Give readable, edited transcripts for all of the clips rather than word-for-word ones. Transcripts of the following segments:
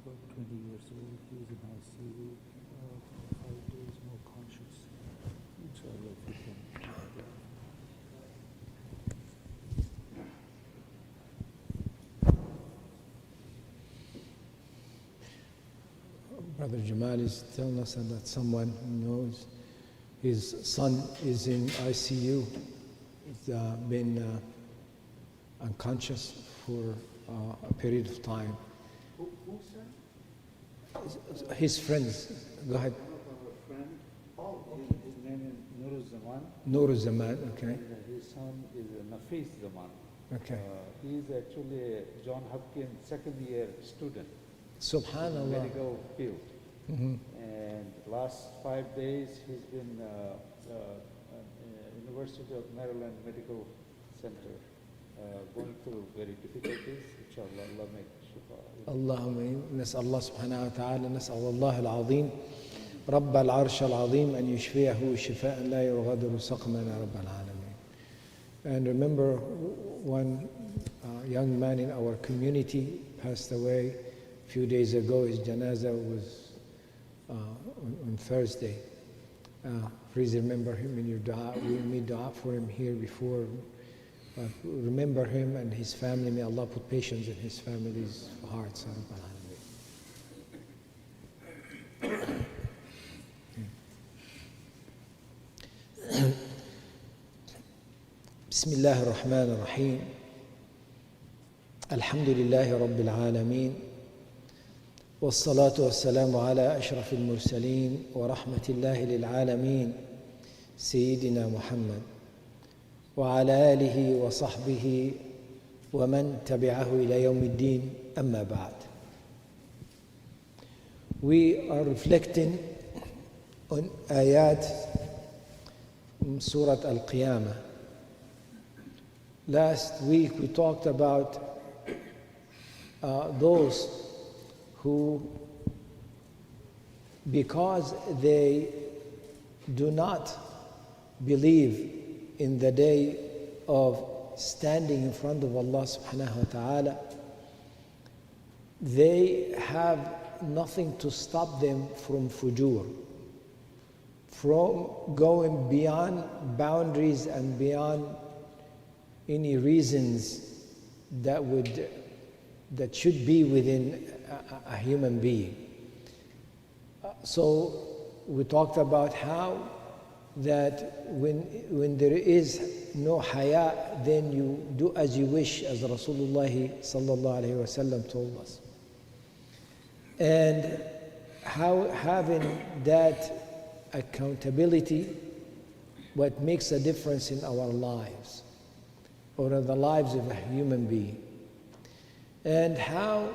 about 20 years old. He is in ICU, 5 days, no conscious. Inshallah, if you can. Brother Jamal is telling us that someone who knows his son is in ICU. He's been unconscious for a period of time. Who, sir? His friends, go ahead. Our friend, his name is Nur Zaman. Nur Zaman, okay. And his son is Nafis Zaman. Okay. He is actually a John Hopkins second year student. Subhanallah. Medical field. Mm-hmm. And last 5 days he's been University of Maryland Medical Center going through very difficulties. Inshallah, Allah make shifa. اللهم نسأل الله سبحانه وتعالى نسأل الله العظيم رب العرش العظيم أن يشفيه شفاء لا يغادر سقما يا رب العالمين. And remember, one young man in our community passed away a few days ago. His janazah was on Thursday. Please remember him in your dua. We made dua for him here before. Remember him and his family. May Allah put patience in his family's hearts. بسم الله الرحمن الرحيم. الحمد لله رب العالمين، والصلاة والسلام على أشرف المرسلين ورحمة الله للعالمين سيدنا محمد وعلى آله وصحبه ومن تبعه إلى يوم الدين. أما بعد. We are reflecting on ayat Surah Al-Qiyamah. Last week we talked about those who, because they do not believe in the day of standing in front of Allah subhanahu wa ta'ala, they have nothing to stop them from fujur, from going beyond boundaries and beyond any reasons that should be within a human being. So we talked about how that when there is no haya, then you do as you wish, as Rasulullah sallallahu alaihi wasallam told us. And how having that accountability, what makes a difference in our lives or in the lives of a human being. And how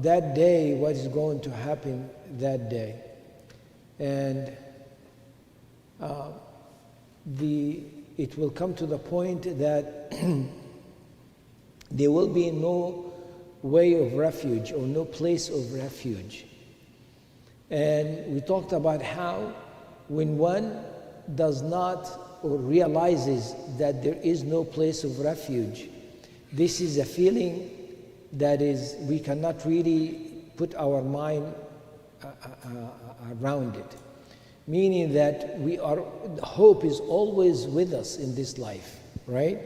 that day, what is going to happen that day. And it will come to the point that there will be no way of refuge or no place of refuge. And we talked about how when one does not or realizes that there is no place of refuge, this is a feeling that is, we cannot really put our mind around it. Meaning that hope is always with us in this life, right?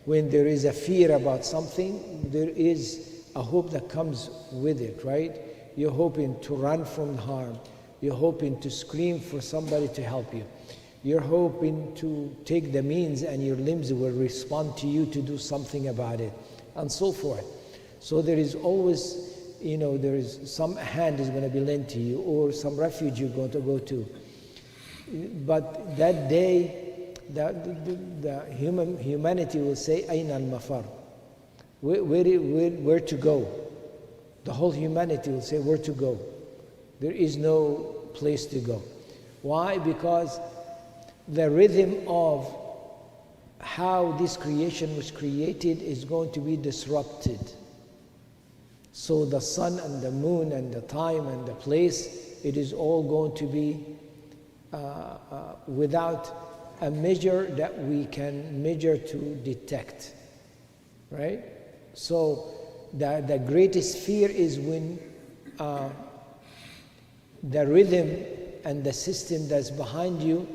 When there is a fear about something, there is a hope that comes with it, right? You're hoping to run from harm. You're hoping to scream for somebody to help you. You're hoping to take the means and your limbs will respond to you to do something about it, and so forth. So there is always, there is some hand is going to be lent to you or some refuge you're going to go to. But that day, the humanity will say, Ayn al-mafar. Where to go? The whole humanity will say, where to go? There is no place to go. Why? Because the rhythm of how this creation was created is going to be disrupted. So the sun and the moon and the time and the place, it is all going to be without a measure that we can measure to detect, right? So the greatest fear is when the rhythm and the system that's behind you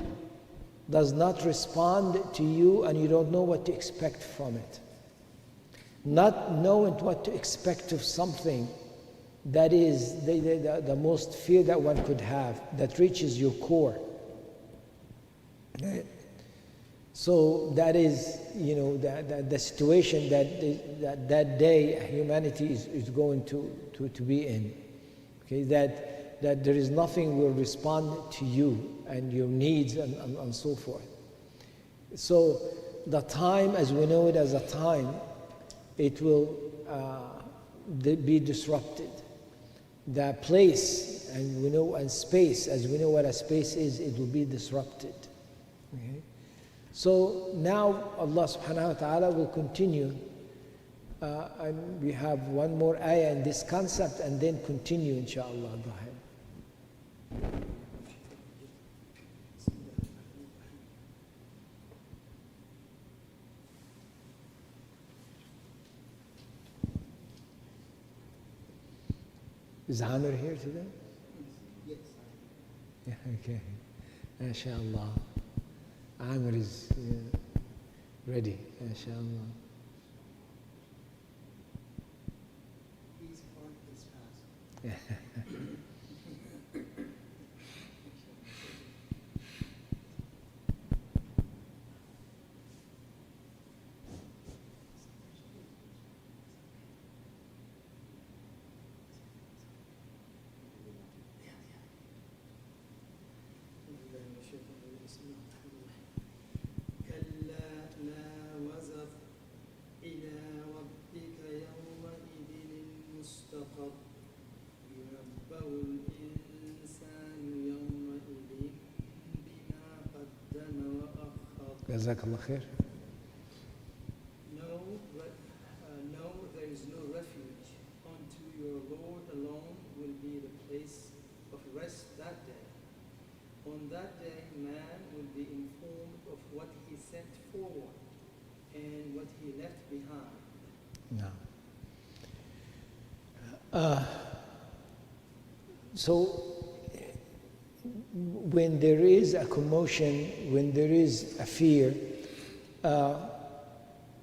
does not respond to you and you don't know what to expect from it. Not knowing what to expect of something, that is the most fear that one could have, that reaches your core. So that is, the situation that day humanity is going to be in. Okay, that there is nothing will respond to you and your needs and so forth. So the time, as we know it as a time, it will be disrupted. The place, and space, as we know what a space is, it will be disrupted. Okay? So now Allah subhanahu wa ta'ala will continue, and we have one more ayah in this concept and then continue, inshallah. Go ahead. Is Amir here today? Yes. Yeah, okay. MashaAllah. Amir is ready, MashaAllah. He's on his fast. Jazakallah khair. No, there is no refuge. Unto your Lord alone will be the place of rest that day. On that day, man will be informed of what he sent forward and what he left behind. No. So, when there is a commotion, when there is a fear,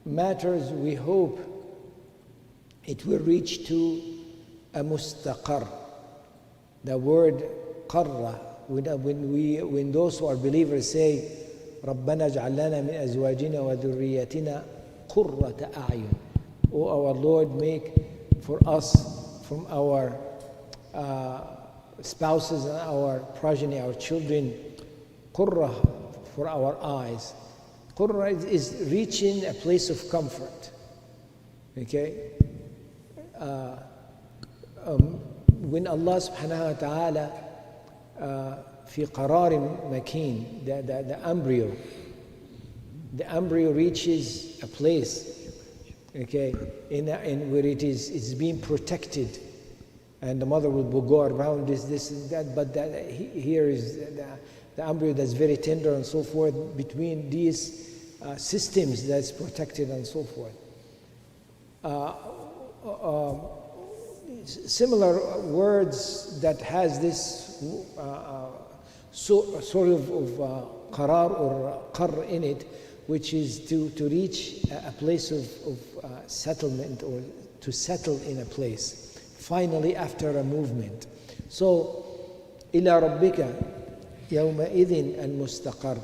matters, we hope it will reach to a mustaqar. The word qarra, when those who are believers say, رَبَّنَا اجْعَلْ لَنَا مِنْ أَزْوَاجِنَا وَذُرِّيَّتِنَا قُرَّةَ أَعْيُنٍ. O our Lord, make for us from our spouses and our progeny, our children, qurra, for our eyes. Qurra is reaching a place of comfort. Okay? When Allah subhanahu wa ta'ala fi qararin makin, the embryo reaches a place, okay, in where it's being protected. And the mother will go around this and that, but here is the embryo that's very tender and so forth, between these systems that's protected and so forth. Similar words that has this sort of qarar or qar in it, which is to reach a place of settlement, or to settle in a place. Finally, after a movement. So, إِلَى رَبِّكَ يَوْمَئِذٍ الْمُسْتَقَرُّ.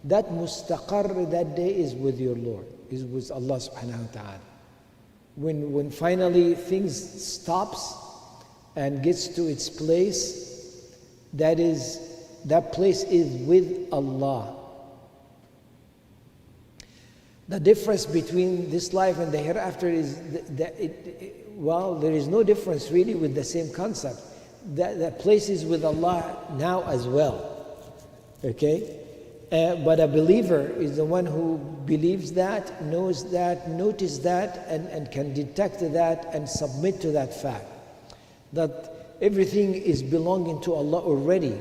That mustaqar, that day is with your Lord, is with Allah subhanahu wa ta'ala. When finally things stops and gets to its place, that place is with Allah. The difference between this life and the hereafter is there is no difference really with the same concept. That place is with Allah now as well. Okay? But a believer is the one who believes that, knows that, notices that, and can detect that and submit to that fact. That everything is belonging to Allah already,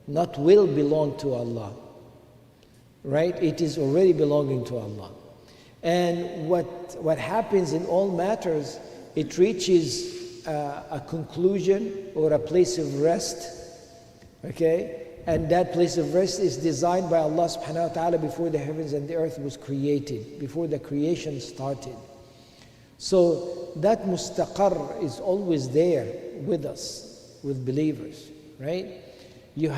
not will belong to Allah. Right? It is already belonging to Allah. And what happens in all matters it reaches a conclusion or a place of rest, okay? And that place of rest is designed by Allah subhanahu wa ta'ala before the heavens and the earth was created, before the creation started. So that mustaqar is always there with us, with believers, right? You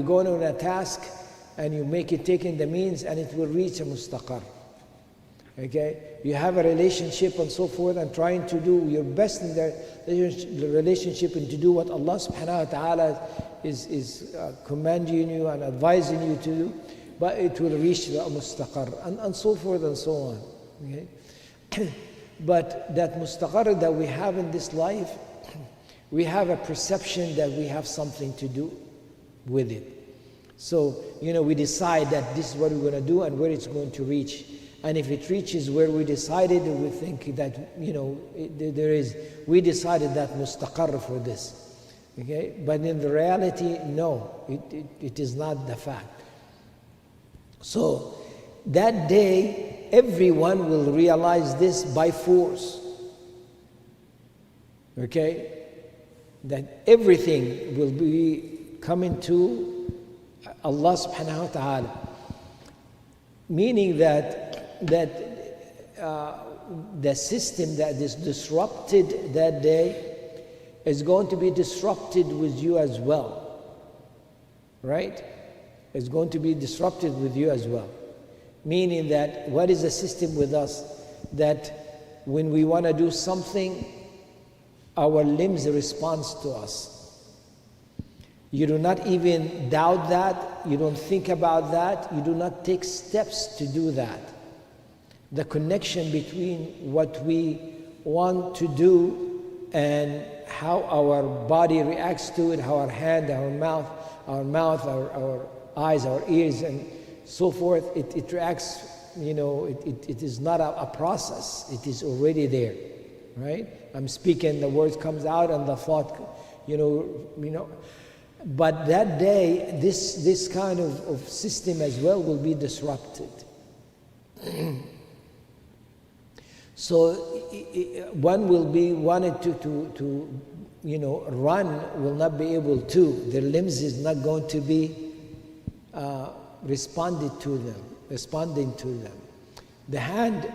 go on a task and you make it taking the means and it will reach a mustaqar. Okay? You have a relationship and so forth and trying to do your best in the relationship and to do what Allah subhanahu wa ta'ala is commanding you and advising you to do, but it will reach the mustaqar and so forth and so on. Okay? But that mustaqar that we have in this life, we have a perception that we have something to do with it. So, we decide that this is what we're going to do and where it's going to reach. And if it reaches where we decided, we think that, we decided that mustaqar for this. Okay? But in the reality, no, it is not the fact. So, that day, everyone will realize this by force. Okay? That everything will be coming to Allah subhanahu wa ta'ala. Meaning that the system that is disrupted that day is going to be disrupted with you as well. Right? It's going to be disrupted with you as well. Meaning that what is the system with us? That when we want to do something, our limbs respond to us. You do not even doubt that, you don't think about that, you do not take steps to do that. The connection between what we want to do and how our body reacts to it, how our hand, our mouth, our eyes, our ears, and so forth, it reacts, it is not a process, it is already there, right? I'm speaking, the words comes out and the thought, but that day, this kind of system as well will be disrupted. So one will be wanted to run, will not be able to. Their limbs is not going to be responding to them. The hand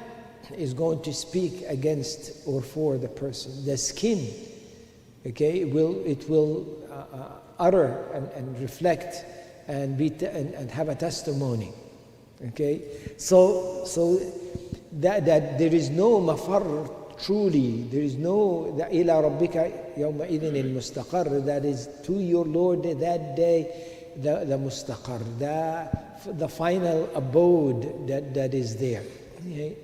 is going to speak against or for the person. The skin, okay, it will utter and reflect and have a testimony. Okay, so that there is no mafar truly. There is no ila rabbika yawma idhin al mustaqar. That is to your Lord that day, the mustaqar, the final abode that is there. Okay?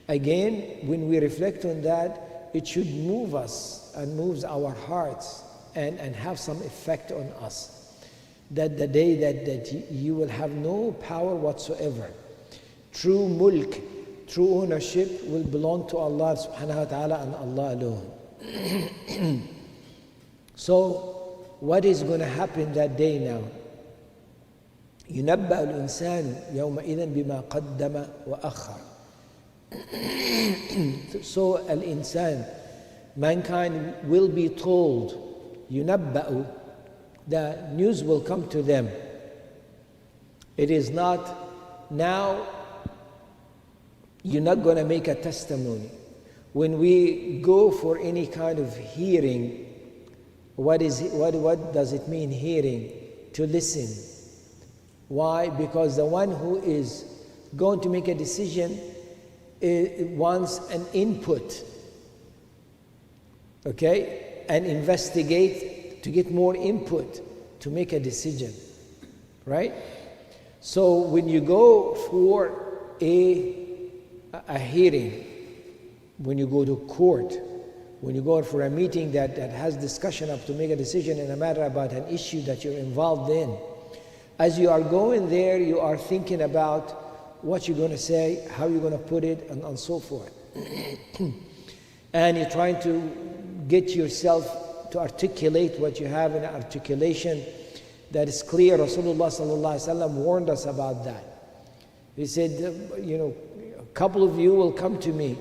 Again, when we reflect on that, it should move us and moves our hearts and have some effect on us. That the day that you will have no power whatsoever. True mulk, true ownership will belong to Allah subhanahu wa ta'ala and Allah alone. So, what is going to happen that day now? ينبأ الإنسان يومئذ بما قدم وأخر. So, al-insan, mankind will be told, ينبأ, the news will come to them. It is not now, you're not going to make a testimony. When we go for any kind of hearing, what does it mean hearing? To listen. Why? Because the one who is going to make a decision wants an input, okay, and investigate to get more input to make a decision, right? So when you go for a hearing, when you go to court, when you go for a meeting that has discussion up to make a decision in a matter about an issue that you're involved in, as you are going there, you are thinking about what you're going to say, how you're going to put it, and so forth. And you're trying to get yourself to articulate what you have in articulation that is clear. Rasulullah sallallahu alaihi wasallam warned us about that. He said, a couple of you will come to me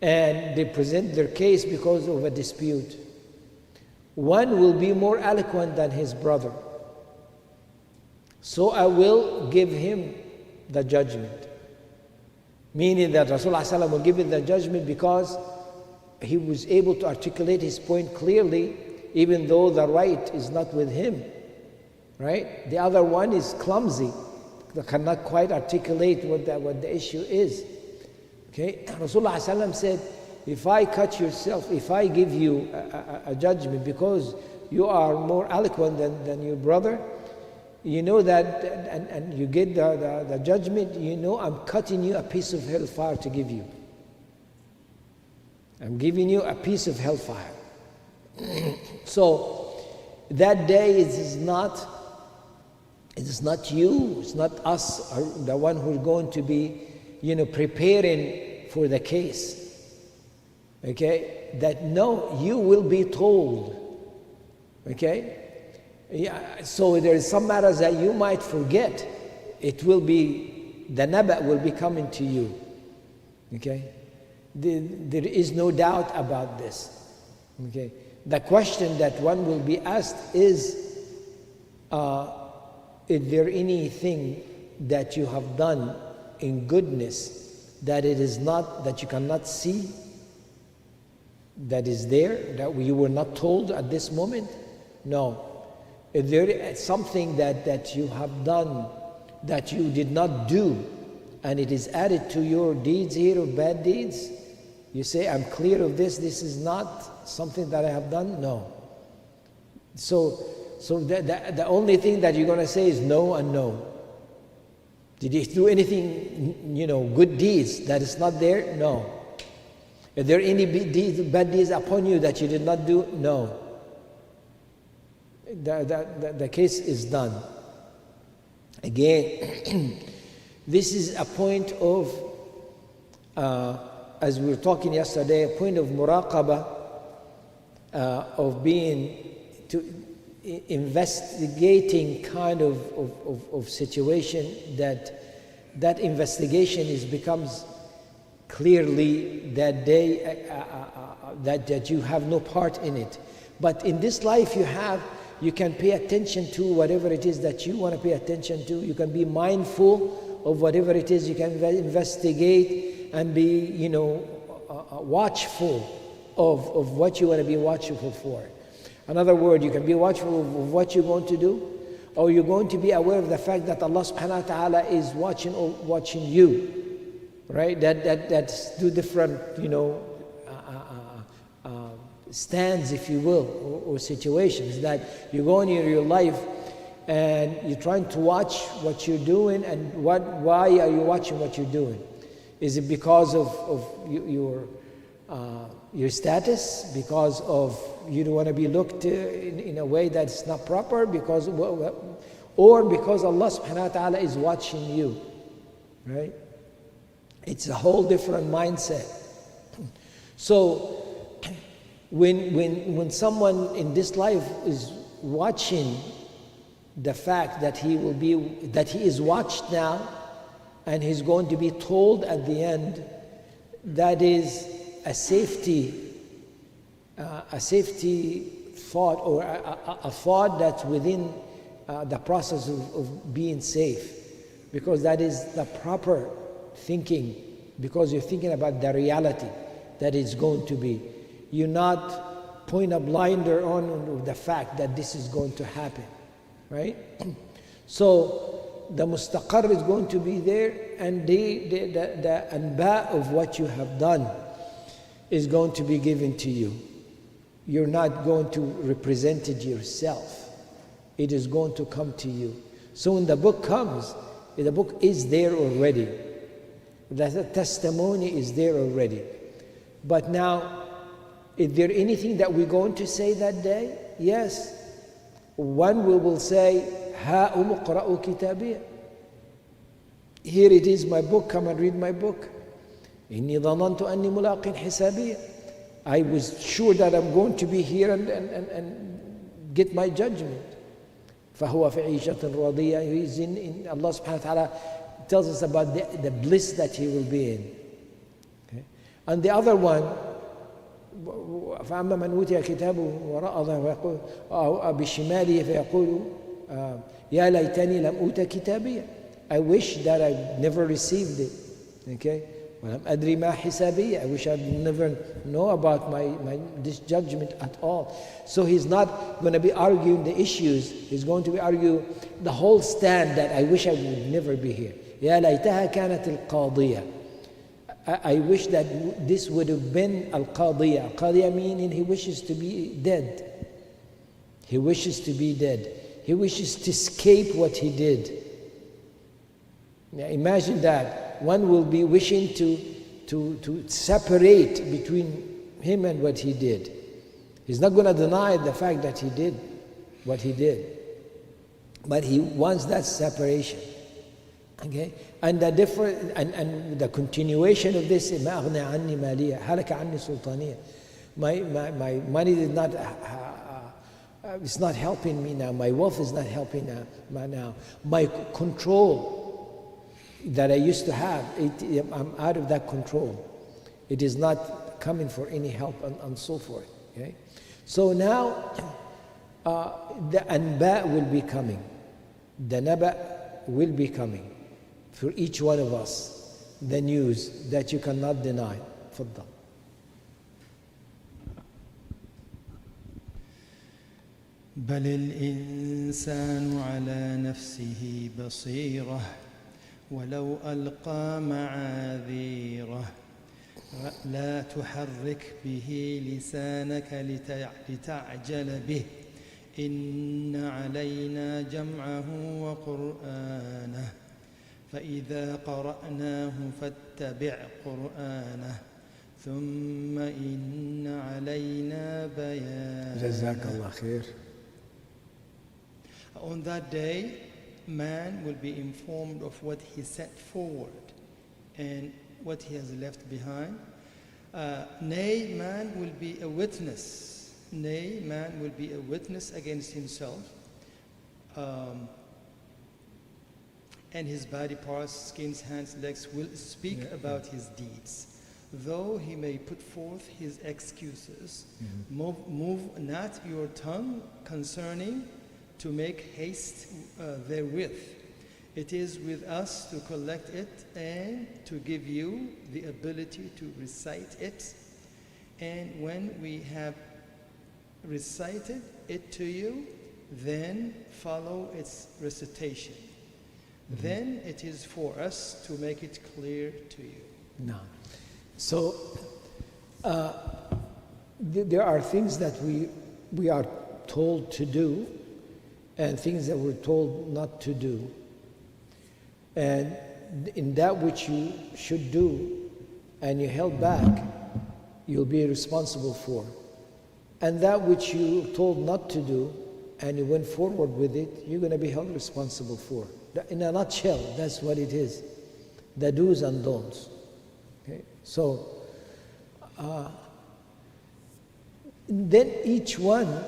and they present their case because of a dispute. One will be more eloquent than his brother, so I will give him the judgment. Meaning that Rasulullah ﷺ will give him the judgment because he was able to articulate his point clearly, even though the right is not with him. Right? The other one is clumsy, they cannot quite articulate what the issue is. Okay? Rasulullah ﷺ said, if I cut yourself, if I give you a judgment because you are more eloquent than your brother, you know that, and you get the judgment, you know I'm cutting you a piece of hellfire to give you. I'm giving you a piece of hellfire. So that day it is not you, it's not us, the one who's going to be, preparing for the case. Okay? That no, you will be told. Okay? Yeah, so there is some matters that you might forget. It will be, the naba will be coming to you. Okay? There is no doubt about this. Okay? The question that one will be asked is there anything that you have done in goodness that it is not, that you cannot see, that is there, that you were not told at this moment? No. If there is something that you have done that you did not do, and it is added to your deeds here of bad deeds, you say, I'm clear of this, this is not something that I have done? No. So the only thing that you're going to say is no and no. Did you do anything, good deeds that is not there? No. Are there any bad deeds upon you that you did not do? No. The case is done. Again, this is a point of, as we were talking yesterday, a point of muraqabah, of being investigating kind of situation that investigation becomes clearly that day that you have no part in it. But in this life you can pay attention to whatever it is that you want to pay attention to. You can be mindful of whatever it is. You can investigate and be, watchful of what you want to be watchful for. In other words, you can be watchful of what you're going to do, or you're going to be aware of the fact that Allah subhanahu wa ta'ala is watching you. Right? That's two different, stands, if you will, or situations that you go in your life and you're trying to watch what you're doing, and why are you watching what you're doing? Is it because of your status? Because of you don't want to be looked in a way that's not proper? Or because Allah subhanahu wa ta'ala is watching you? Right? It's a whole different mindset. So when someone in this life is watching the fact that he is watched now, and he's going to be told at the end, that is a safety thought, or a thought that's within the process of being safe, because that is the proper thinking, because you're thinking about the reality that it's going to be. You're not putting a blinder on the fact that this is going to happen, right? So the mustaqar is going to be there, and the anba of what you have done is going to be given to you. You're not going to represent it yourself. It is going to come to you. So when the book comes, the book is there already. The testimony is there already. But now, is there anything that we're going to say that day? Yes. One we will say, Ha umqra'u kitabiyya. Here it is, my book, come and read my book. Inni dhanantu anni mulaqin hisabiyya. I was sure that I'm going to be here and get my judgment. فَهُوَ فِي عِيشَةٍ رَضِيَّةٍ. He is in Allah subhanahu wa ta'ala tells us about the bliss that he will be in. Okay? And the other one, فأما من أوتي كتابه وراء ظهره أو بشماله فيقول يا ليتني لم أوت كتابية. I wish that I never received it. Okay? ولم أدري ما حسابية. I wish I'd never know about this judgment at all. So he's not going to be arguing the issues. He's going to be arguing the whole stand that I wish I would never be here. يا ليتها كانت القاضية. I wish that this would have been al-qadiyya. Al-qadiyya meaning he wishes to be dead. He wishes to be dead. He wishes to escape what he did. Now imagine that. One will be wishing to separate between him and what he did. He's not going to deny the fact that he did what he did. But he wants that separation. Okay? And the different and the continuation of this, ما أغنى عني مالية هلك عني سلطانية. My money did not it's not helping me now. My wealth is not helping now. My control that I used to have, I'm out of that control. It is not coming for any help and so forth. Okay? So now the anba will be coming. The naba will be coming. For each one of us, the news that you cannot deny. تفضل. بل الإنسان على نفسه بصيرة ولو ألقى معاذيره لا تحرك به لسانك لتعجل به إن علينا جمعه وقرآنه فإذا قرأناه فاتبع قرآنه ثم إن علينا بيانه. جزاك الله خير. On that day, man will be informed of what he set forward and what he has left behind. Nay, man will be a witness. Nay, man will be a witness against himself. And his body parts, skins, hands, legs will speak about his deeds. Though he may put forth his excuses, move not your tongue concerning to make haste therewith. It is with us to collect it and to give you the ability to recite it. And when we have recited it to you, then follow its recitation. Then it is for us to make it clear to you. No. So there are things that we are told to do and things that we're told not to do. And in that which you should do and you held back, you'll be responsible for. And that which you told not to do and you went forward with it, you're going to be held responsible for. In a nutshell, that's what it is. The do's and don'ts. Okay? So, then each one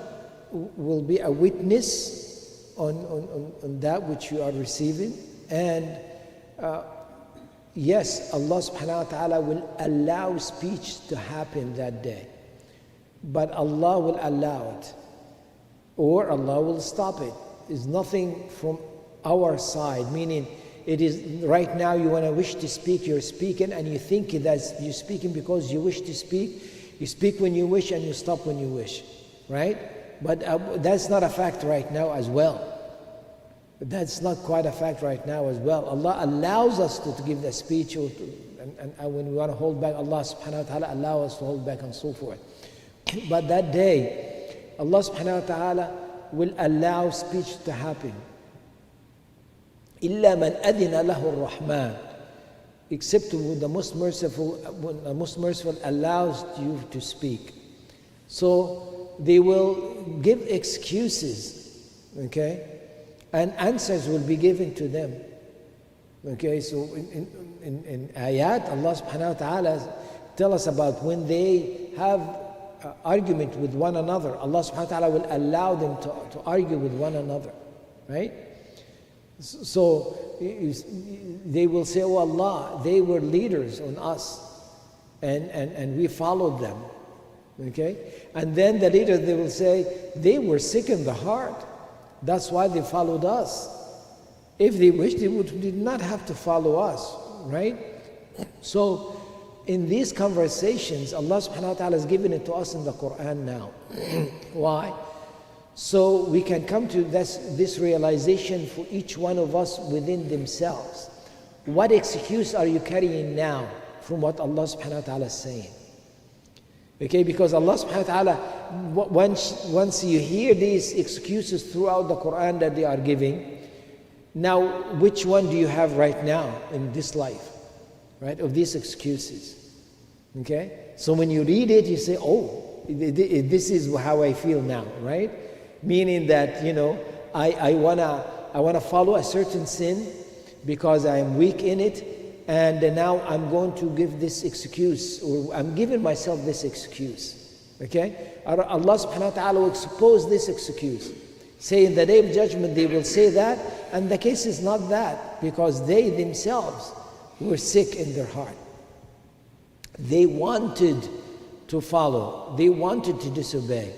will be a witness on that which you are receiving. And yes, Allah subhanahu wa ta'ala will allow speech to happen that day. But Allah will allow it. Or Allah will stop it. It's nothing from our side, meaning it is right now you want to wish to speak, you're speaking, and you think that you're speaking because you wish to speak. You speak when you wish and you stop when you wish, right? But that's not a fact right now as well. That's not quite a fact right now as well. Allah allows us to give the speech, and when we want to hold back, Allah subhanahu wa ta'ala allows us to hold back and so forth. But that day, Allah subhanahu wa ta'ala will allow speech to happen. إِلَّا مَنْ أَذِنَ لَهُ الرَّحْمَنِ, except when the most merciful allows you to speak. So they will give excuses, okay, and answers will be given to them. Okay, so in ayat, Allah subhanahu wa ta'ala tell us about when they have argument with one another. Allah subhanahu wa ta'ala will allow them to argue with one another, right? So they will say, oh Allah, they were leaders on us. and we followed them. Okay? And then the later they will say, they were sick in the heart. That's why they followed us. If they wished, they did not have to follow us, right? So, in these conversations, Allah subhanahu wa ta'ala has given it to us in the Quran now. Why? So we can come to this realization for each one of us within themselves. What excuse are you carrying now from what Allah subhanahu wa ta'ala is saying? Okay, because Allah subhanahu wa ta'ala, once you hear these excuses throughout the Quran that they are giving, now which one do you have right now in this life, right, of these excuses? Okay, so when you read it, you say, oh, this is how I feel now, right? Meaning that, you know, I wanna follow a certain sin because I am weak in it, and now I'm going to give this excuse, or I'm giving myself this excuse. Okay? Allah subhanahu wa ta'ala will expose this excuse. Say in the day of judgment they will say that, and the case is not that, because they themselves were sick in their heart. They wanted to follow, they wanted to disobey,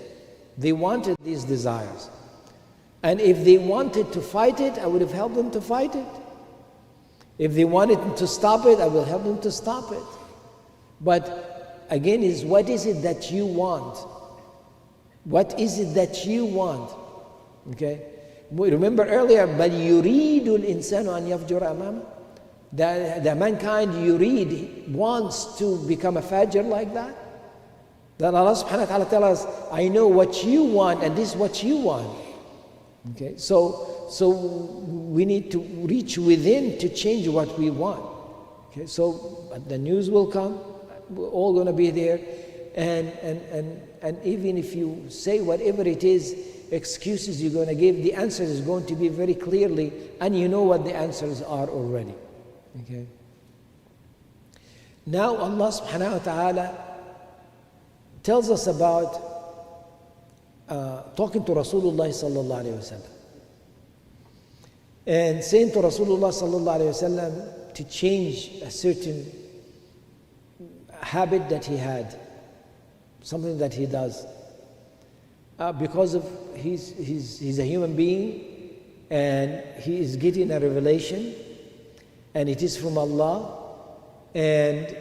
they wanted these desires. And if they wanted to fight it, I would have helped them to fight it. If they wanted to stop it, I will help them to stop it. But again, what is it that you want? What is it that you want? Okay? Remember earlier, بَلْ يُرِيدُ الْإِنسَانُ أَنْ يَفْجُرَ أَمَامَهُ. The mankind wants to become a fajr like that. That Allah subhanahu wa ta'ala tells us, I know what you want and this is what you want. Okay, so we need to reach within to change what we want. Okay, so the news will come, we're all going to be there, and even if you say whatever it is, excuses you're going to give, the answer is going to be very clearly, and you know what the answers are already. Okay. Now Allah subhanahu wa ta'ala tells us about talking to Rasulullah sallallahu alayhi wa sallam and saying to Rasulullah sallallahu alayhi wa sallam to change a certain habit that he had, something that he does, because of he's a human being and he is getting a revelation and it is from Allah, and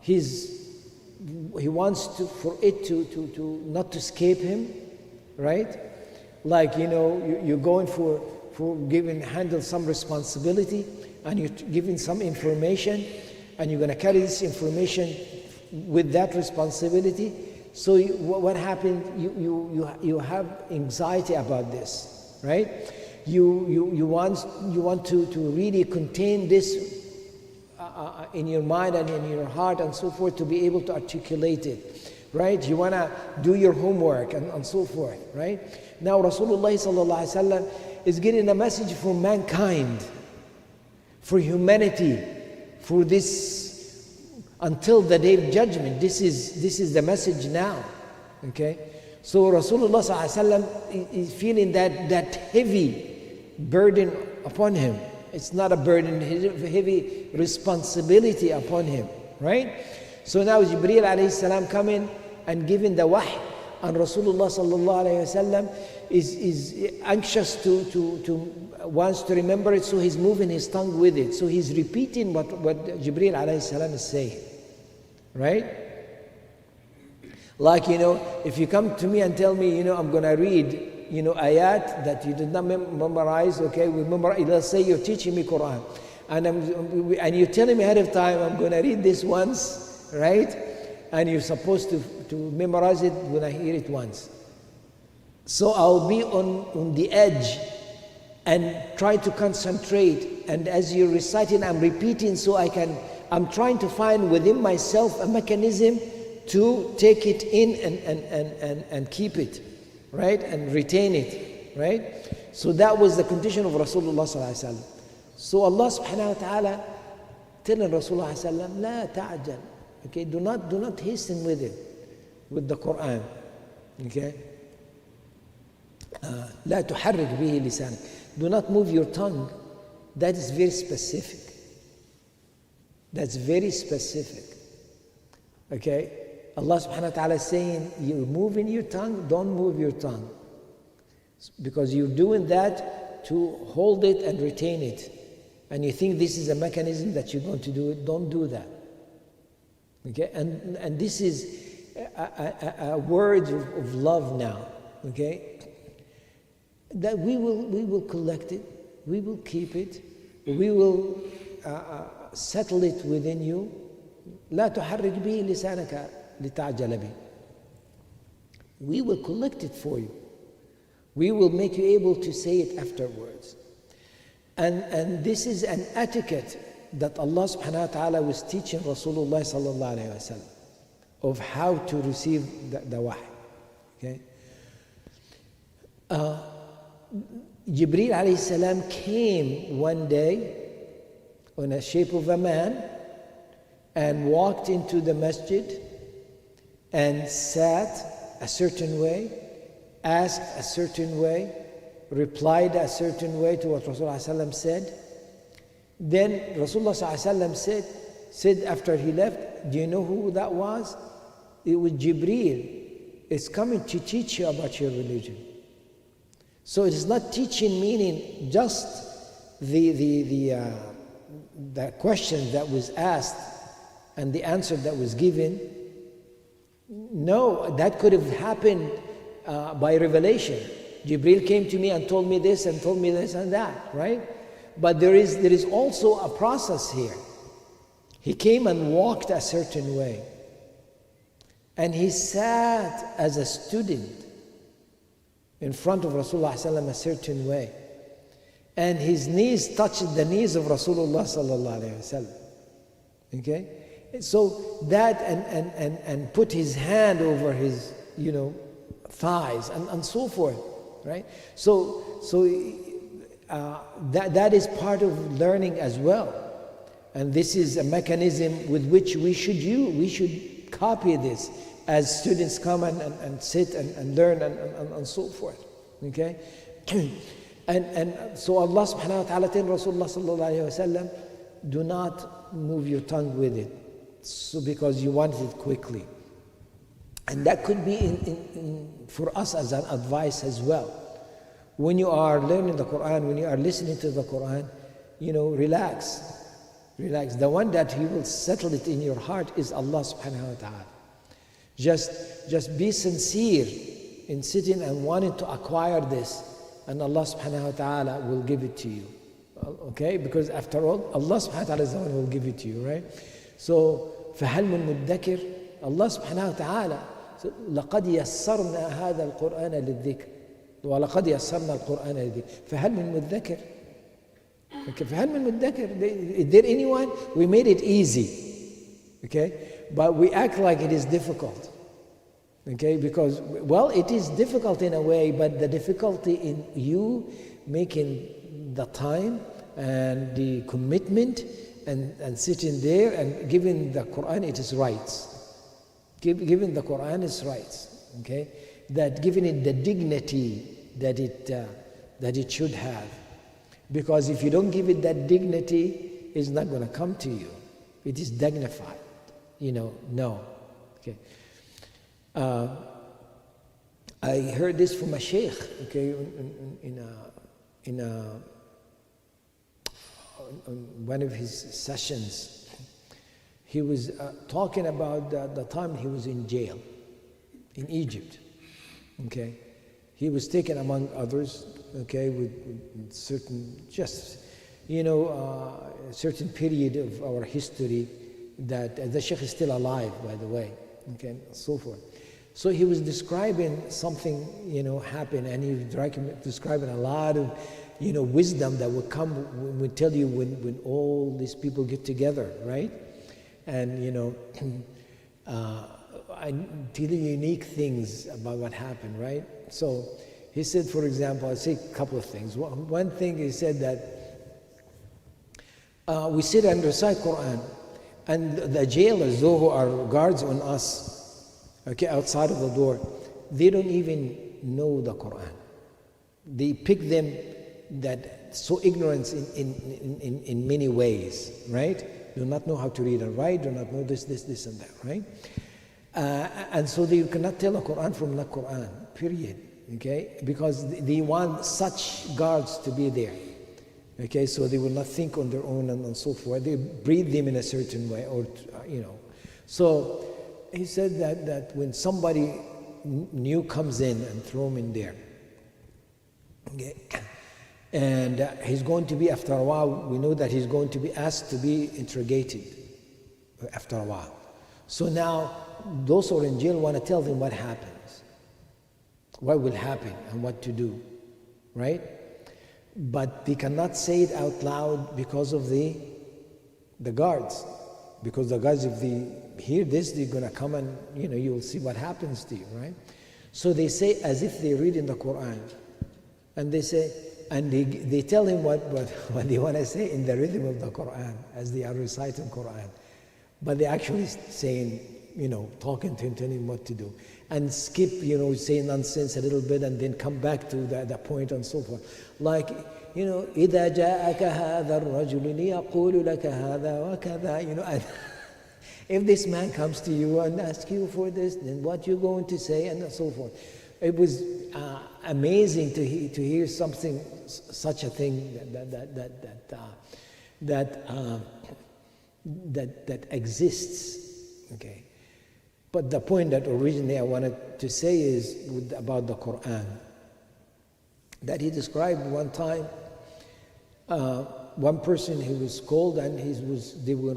he wants for it to not to escape him, right? Like, you know, you're going for handle some responsibility, and you're giving some information, and you're going to carry this information with that responsibility. So what happened? You have anxiety about this, right? You want to really contain this in your mind and in your heart and so forth, to be able to articulate it, right? You want to do your homework and so forth, right? Now Rasulullah sallallahu alaihi wasallam is getting a message for mankind, for humanity, for this until the day of judgment. This is the message now, okay? So Rasulullah sallallahu alaihi wasallam is feeling that heavy burden upon him. It's not a burden, heavy responsibility upon him, right? So now Jibreel alayhi salam coming and giving the wahy, and Rasulullah sallallahu alayhi wasallam is anxious to wants to remember it, so he's moving his tongue with it. So he's repeating what Jibreel alayhi salam is saying, right? Like, you know, if you come to me and tell me, you know, I'm going to read, you know, ayat that you did not memorize, okay? Let's say you're teaching me Quran, and you're telling me ahead of time, I'm going to read this once, right? And you're supposed to memorize it when I hear it once. So I'll be on the edge and try to concentrate. And as you're reciting, I'm repeating, so I'm trying to find within myself a mechanism to take it in and keep it, right? And retain it, right? So that was the condition of Rasulullah sallallahu alaihi wasallam. So Allah subhanahu wa ta'ala telling Rasulullah sallallahu alaihi wasallam, la ta'jal, okay? Do not hasten with it, with the Quran, okay? لا تحرك به لسانك. Do not move your tongue. That is very specific. That's very specific. Okay? Allah subhanahu wa ta'ala is saying, you're moving your tongue, don't move your tongue. Because you're doing that to hold it and retain it. And you think this is a mechanism that you're going to do it, don't do that. Okay? And this is a word of love now. Okay? That we will collect it, we will keep it, we will settle it within you. لا تحرك به لسانك لتعجل به. We will collect it for you. We will make you able to say it afterwards. And this is an etiquette that Allah subhanahu wa ta'ala was teaching Rasulullah sallallahu alayhi wa sallam of how to receive the wahy. Okay? Jibreel alayhi salam came one day in the shape of a man and walked into the masjid and sat a certain way, asked a certain way, replied a certain way to what Rasulullah said. Then Rasulullah said after he left, do you know who that was? It was Jibreel. It's coming to teach you about your religion. So it is not teaching meaning just the question that was asked and the answer that was given. No, that could have happened by revelation. Jibreel came to me and told me this and told me this and that, right? But there is also a process here. He came and walked a certain way. And he sat as a student in front of Rasulullah ﷺ a certain way. And his knees touched the knees of Rasulullah ﷺ. Okay? So that and put his hand over his, thighs and so forth, right? So that is part of learning as well. And this is a mechanism with which we should copy this as students come and sit and learn and so forth. Okay? and so Allah subhanahu wa ta'ala tells Rasulullah sallallahu alayhi wa sallam, do not move your tongue with it. So because you want it quickly. And that could be for us as an advice as well. When you are learning the Quran, when you are listening to the Quran, relax. Relax. The one that He will settle it in your heart is Allah subhanahu wa ta'ala. Just be sincere in sitting and wanting to acquire this, and Allah subhanahu wa ta'ala will give it to you. Okay? Because after all, Allah subhanahu wa ta'ala is the one who will give it to you, right? So, فَهَلْ مِن مُدَّكِرٍ Allah subhanahu wa ta'ala, so, لَقَدْ يَسَّرْنَا هَذَا الْقُرْآنَ لِلذِّكْرِ وَلَقَدْ يَسَّرْنَا الْقُرْآنَ لِلذِّكْرِ فَهَلْ مِن مُدَّكِرٍ Okay, فَهَلْ مِن مُدَّكِرٍ Is there anyone? We made it easy. Okay? But we act like it is difficult. Okay? Because, well, it is difficult in a way, but the difficulty in you making the time and the commitment and sitting there and giving the Quran its rights. Giving the Quran its rights. Okay? That giving it the dignity that it should have. Because if you don't give it that dignity, it's not going to come to you. It is dignified. No. Okay. I heard this from a sheikh, okay, in one of his sessions. He was talking about the time he was in jail in Egypt. Okay. He was taken among others, okay, with certain, a certain period of our history that the Sheikh is still alive, by the way, okay, and so forth. So he was describing something, happened, and he was describing a lot of, wisdom that would come, would tell you when all these people get together, right? And, I tell you unique things about what happened, right? So he said, for example, I'll say a couple of things. One thing he said that we sit and recite Quran, and the jailers, those who are guards on us, okay, outside of the door, they don't even know the Quran. They pick them that so ignorance in many ways, right? do not know how to read and write, do not know this, and that, right? And so they cannot tell a Quran from the Quran, period, okay? Because they want such guards to be there, okay? So they will not think on their own and so forth. They breed them in a certain way, or, you know. So he said that when somebody new comes in and throw him in there, okay? And he's going to be, after a while, we know that he's going to be asked to be interrogated after a while. So now, those who are in jail want to tell them what happens, what will happen, and what to do, right? But they cannot say it out loud because of the guards. Because the guards, if they hear this, they're going to come and, you know, you'll see what happens to you, right? So they say as if they read in the Quran. And they say, and they tell him what they want to say in the rhythm of the Quran, as they are reciting Quran. But they're actually saying, you know, talking to him, telling him what to do. And skip, you know, say nonsense a little bit and then come back to the point and so forth. Like, you know, إِذَا جَاءَكَ هَذَا الرَّجُلُ لِيَقُولُ لَكَ هَذَا وَكَذَا, you know, and if this man comes to you and asks you for this, then what you're going to say, and so forth. It was amazing to hear something, such a thing that exists, okay. But the point that originally I wanted to say is about the Quran, that he described one time one person who was called and they were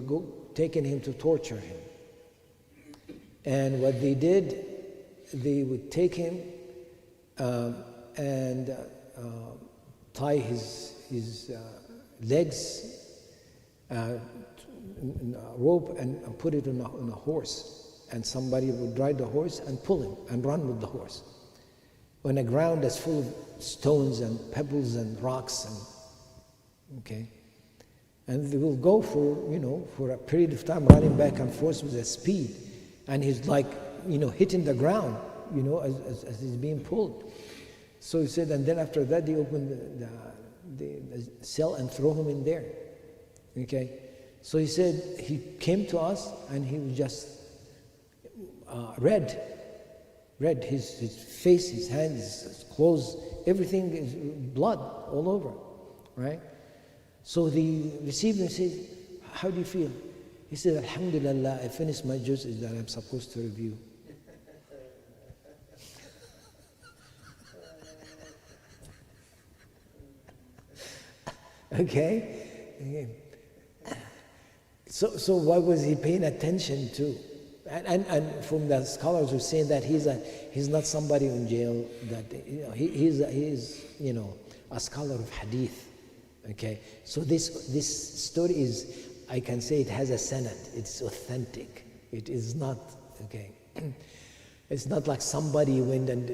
taking him to torture him. And what they did, they would take him and tie his legs in a rope and put it on a horse. And somebody would ride the horse and pull him and run with the horse on a ground that's full of stones and pebbles and rocks, and okay. And they will go for a period of time running back and forth with a speed, and he's like, hitting the ground, as he's being pulled. So he said, and then after that they opened the cell and throw him in there. Okay. So he said he came to us and he was just red, his face, his hands, his clothes, everything is blood all over, right? So they received him and said, how do you feel? He said, Alhamdulillah, I finished my juz that I'm supposed to review. Okay? So what was he paying attention to? And from the scholars who say that he's not somebody in jail, that he is a scholar of hadith. Okay, so this story is, I can say it has a sanad. It's authentic. It is not okay. It's not like somebody went and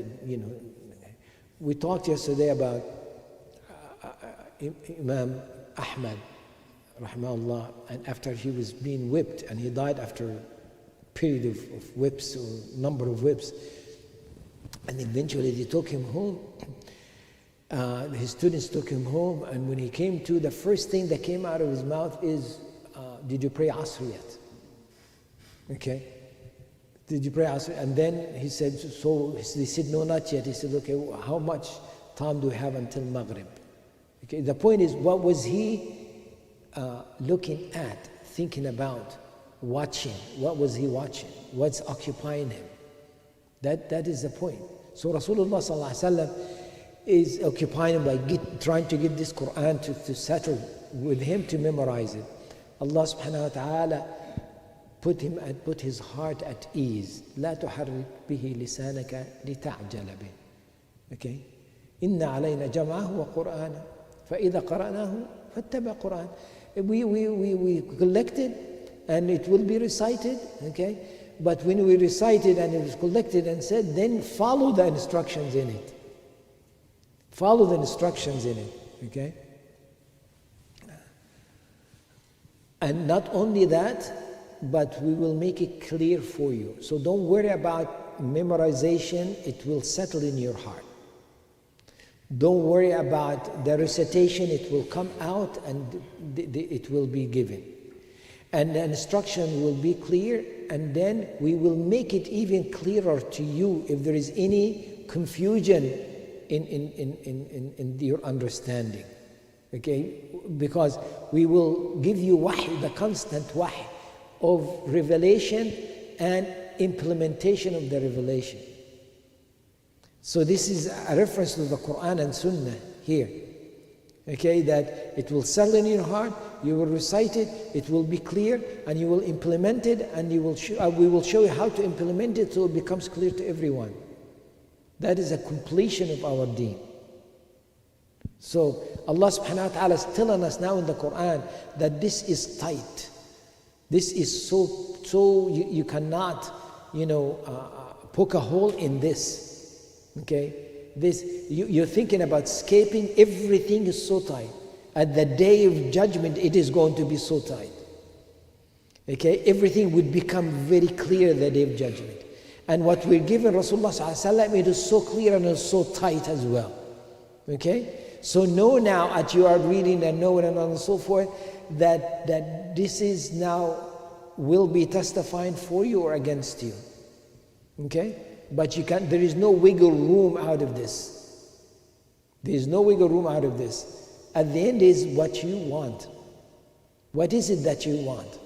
We talked yesterday about Imam Ahmad, rahimahullah, and after he was being whipped, and he died after period of whips or number of whips, and eventually they took him home. His students took him home, and when he came to, the first thing that came out of his mouth is, did you pray Asr yet? Okay, did you pray Asr? And then he said, so they said, no, not yet. He said, okay, how much time do we have until Maghrib? Okay, the point is, what was he looking at, thinking about, watching? What was he watching? What's occupying him? That is the point. So Rasulullah sallallahu alaihi wasallam is occupying him by trying to get this Quran to settle with him, to memorize it. Allah subhanahu wa ta'ala put his heart at ease. لا تحرك به لسانك لتعجل به. Okay? إن علينا جمعه وقرآنه فإذا قرأناه فاتبع قرآن. We collected and it will be recited, okay? But when we recite it and it is collected and said, then follow the instructions in it. Follow the instructions in it, okay? And not only that, but we will make it clear for you. So don't worry about memorization, it will settle in your heart. Don't worry about the recitation, it will come out and it will be given. and the instruction will be clear, and then we will make it even clearer to you if there is any confusion in your understanding. Okay? Because we will give you wahy, the constant wahy of revelation and implementation of the revelation. So this is a reference to the Quran and Sunnah here. Okay, that it will settle in your heart, you will recite it, it will be clear, and you will implement it, and we will show you how to implement it so it becomes clear to everyone. That is a completion of our deen. So Allah subhanahu wa ta'ala is telling us now in the Quran that this is tight. This is so you cannot, poke a hole in this. Okay? You're thinking about escaping, everything is so tight. At the day of judgment, it is going to be so tight. Okay? Everything would become very clear the day of judgment. And what we're given Rasulullah sallallahu alaihi wasallam, it is so clear and it's so tight as well. Okay? So know now, as you are reading and knowing and so forth, that this is now will be testifying for you or against you. Okay? But there is no wiggle room out of this. There is no wiggle room out of this. At the end is what you want. What is it that you want?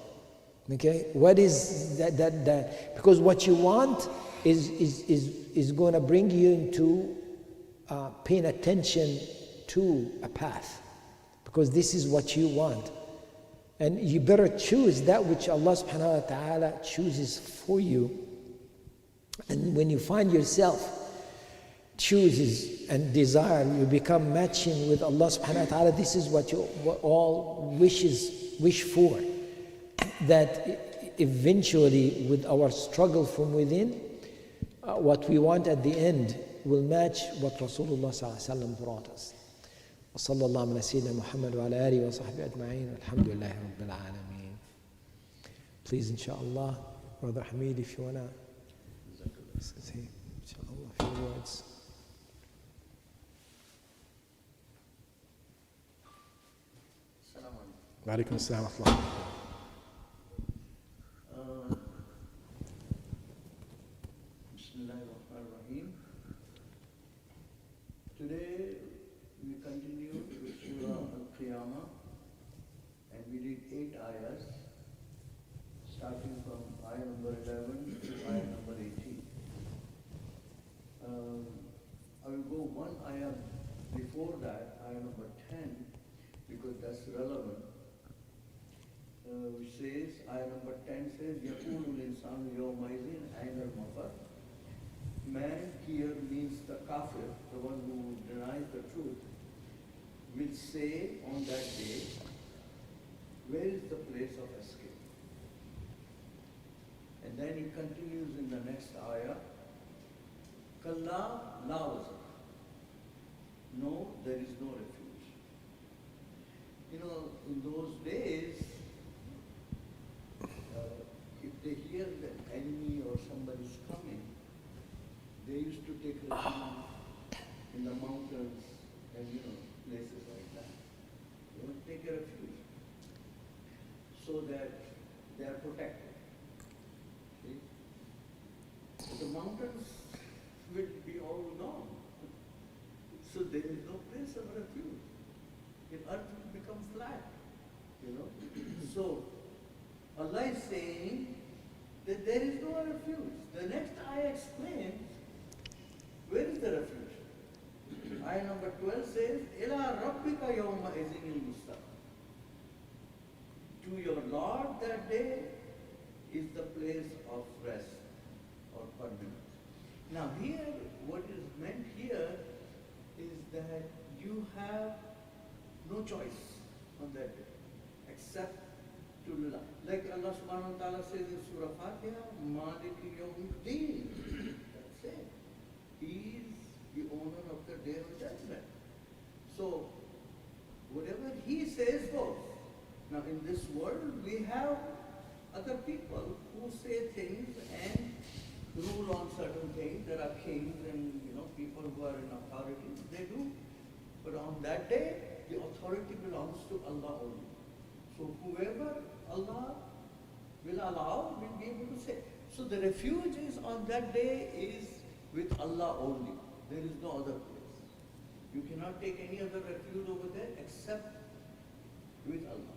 Okay? What is that? Because what you want is going to bring you into paying attention to a path. Because this is what you want. And you better choose that which Allah subhanahu wa ta'ala chooses for you. And when you find yourself chooses and desire, you become matching with Allah subhanahu wa ta'ala, this is what you all wish for. That eventually with our struggle from within, what we want at the end will match what Rasulullah sallallahu alaihi wasallam brought us. وصلى الله على سيدنا محمد وعلى آله وصحبه أجمعين الحمد لله رب العالمين. Please, inshallah, Brother Hamid, if you want to say, inshallah, a few words. وعليكم السلام ورحمة الله. Bismillahirrahmanirrahim. Today we continue with Surah Al-Qiyamah, and we read 8 ayahs, starting from ayah number 11 to ayah number 18. I will go one ayah before that, ayah number 10, because that's relevant. Which says, ayah number 10 says, يَقُولُ الْإِنسَانُ يَوْمَئِذٍ أَيْنَ الْمَفَرُّ. Man here means the kafir, the one who denies the truth, will say on that day, where is the place of escape? And then he continues in the next ayah, Kalla la wazar. No, there is no refuge. In those days, if they hear that enemy or somebody is coming, they used to take refuge in the mountains and places like that. They would take a refuge so that they are protected. See? The mountains will be all gone. So there is no place of refuge. The earth will become flat. So Allah is saying that there is no refuge. The next ayah explains where is the refuge. Ayah number 12 says, Ila Rabbika yawma izinil mustaqim. To your Lord that day is the place of rest or permanence. Now here, what is meant here is that you have no choice on that day except to rely. Like Allah subhanahu wa ta'ala says in Surah Fatiha, Maliki Yawmiddin. That's it. He is the owner of the day of judgment. So, whatever He says goes. Now in this world, we have other people who say things and rule on certain things. There are kings and people who are in authority. They do. But on that day, the authority belongs to Allah only. So whoever Allah will allow, will be able to say. So the refuge is on that day is with Allah only. There is no other place. You cannot take any other refuge over there except with Allah.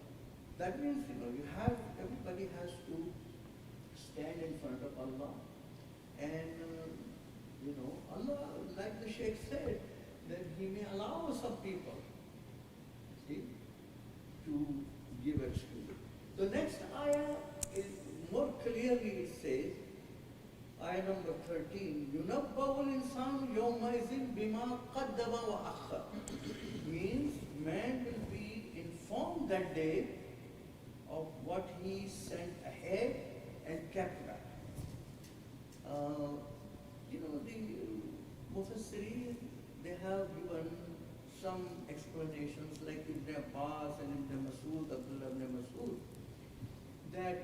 That means, everybody has to stand in front of Allah and, Allah, like the Sheikh said, that He may allow some people, see, to give excuse. The next ayah is more clearly, it says, ayah number 13, يُنَبَّأُ الْإِنسَانُ يَوْمَئِذٍ بِمَا قَدَّمَ وَأَخَّرَ. Means man will be informed that day of what he sent ahead and kept back. The Mufassirin, they have given some explanations like Ibn Abbas and Ibn Masud, Abdullah ibn Masud, that